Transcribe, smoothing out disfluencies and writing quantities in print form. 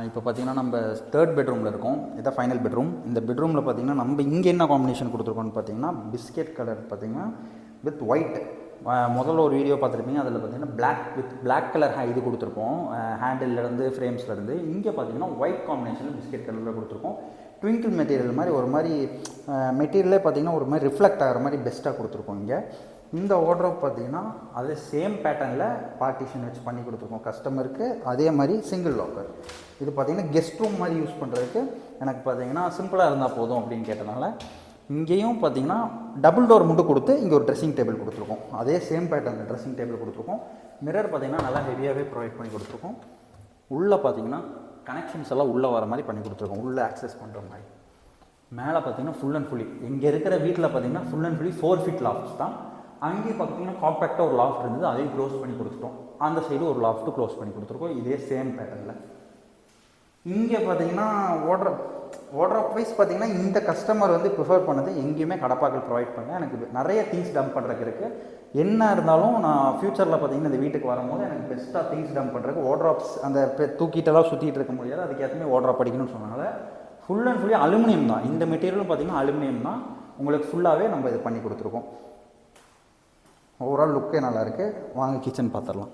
இப்போ பார்த்திங்கன்னா நம்ம தேர்ட் பெட்ரூமில் இருக்கோம். இதான் ஃபைனல் பெட்ரூம். இந்த பெட்ரூமில் பார்த்திங்கன்னா நம்ம இங்கே என்ன காம்பினேஷன் கொடுத்துருக்கோம்னு பார்த்திங்கன்னா பிஸ்கெட் கலர் பார்த்திங்கன்னா வித் ஒயிட். முதல்ல ஒரு வீடியோ பார்த்துருப்பீங்க, அதில் பார்த்திங்கன்னா பிளாக் வித் பிளாக் கலர் இது கொடுத்துருக்கோம். ஹேண்டில்லேருந்து ஃப்ரேம்ஸ்லேருந்து இங்கே பார்த்திங்கன்னா ஒயிட் காம்பினேஷனில் பிஸ்கெட் கலரில் கொடுத்துருக்கோம். ட்விங்கிள் மெட்டீரியல் மாதிரி ஒரு மாதிரி மெட்டீரியலே பார்த்திங்கன்னா ஒரு மாதிரி ரிஃப்ளெக்ட் ஆகிற மாதிரி பெஸ்ட்டாக கொடுத்துருக்கோம். இங்கே இந்த வார்ட்ரோப் பார்த்திங்கன்னா அதே சேம் பேட்டர்னில் பார்ட்டிஷன் வச்சு பண்ணி கொடுத்துருக்கோம் கஸ்டமருக்கு. அதே மாதிரி சிங்கிள் லாக்கர். இது பார்த்திங்கன்னா கெஸ்ட் ரூம் மாதிரி யூஸ் பண்ணுறதுக்கு எனக்கு பார்த்திங்கன்னா சிம்பிளாக இருந்தால் போதும் அப்படின்னு கேட்டனால இங்கேயும் பார்த்திங்கன்னா டபுள் டோர் மட்டும் கொடுத்து இங்கே ஒரு ட்ரெஸ்ஸிங் டேபிள் கொடுத்துருக்கோம். அதே சேம் பேட்டர்னில் ட்ரெஸ்ஸிங் டேபிள் கொடுத்துருக்கோம். மிரர் பார்த்திங்கன்னா நல்லா ஹெவியாகவே ப்ரொவைட் பண்ணி கொடுத்துருக்கோம். உள்ளே பார்த்திங்கன்னா கனெக்ஷன்ஸ் எல்லாம் உள்ளே வர மாதிரி பண்ணி கொடுத்துருக்கோம், உள்ளே ஆக்சஸ் பண்ணுற மாதிரி. மேலே பார்த்திங்கன்னா ஃபுல் அண்ட் ஃபுல்லி இங்கே இருக்கிற வீட்டில் பார்த்திங்கன்னா full and fully 4 feet lofts தான். அங்கேயும் பார்த்திங்கன்னா காம்பேக்டாக ஒரு லாஃப்ட் இருந்தது, அதையும் க்ளோஸ் பண்ணி கொடுத்துட்டோம். அந்த சைடு ஒரு லாஃப்ட்டு க்ளோஸ் பண்ணி கொடுத்துருக்கோம் இதே சேம் பேட்டர்னில். இங்கே பார்த்திங்கன்னா வார்ட்ரோப் வைஸ் பார்த்திங்கன்னா இந்த கஸ்டமர் வந்து ப்ரிஃபர் பண்ணது எங்கேயுமே கடப்பாக்கள் ப்ரொவைட் பண்ணேன். எனக்கு நிறைய திங்ஸ் டம்ப் பண்ணுறதுக்கு இருக்குது. என்ன இருந்தாலும் நான் ஃப்யூச்சரில் பார்த்திங்கன்னா இந்த வீட்டுக்கு வரும்போது எனக்கு பெஸ்ட்டாக திங்ஸ் டம்ப் பண்ணுறதுக்கு வார்ட்ரோப்ஸ் அந்த தூக்கிட்டெல்லாம் சுற்றிட்டு இருக்க முடியாது, அதுக்கேற்றமே வார்ட்ரோப் அடிக்கணும்னு சொன்னால ஃபுல் அண்ட் ஃபுல்லி அலுமினியம் தான். இந்த மெட்டீரியலும் பார்த்திங்கன்னா அலுமினியம் தான். உங்களுக்கு ஃபுல்லாகவே நம்ம இது பண்ணி கொடுத்துருக்கோம். ஓவரால் லுக்கே நல்லாயிருக்கு. வாங்க கிச்சன் பார்த்துடலாம்.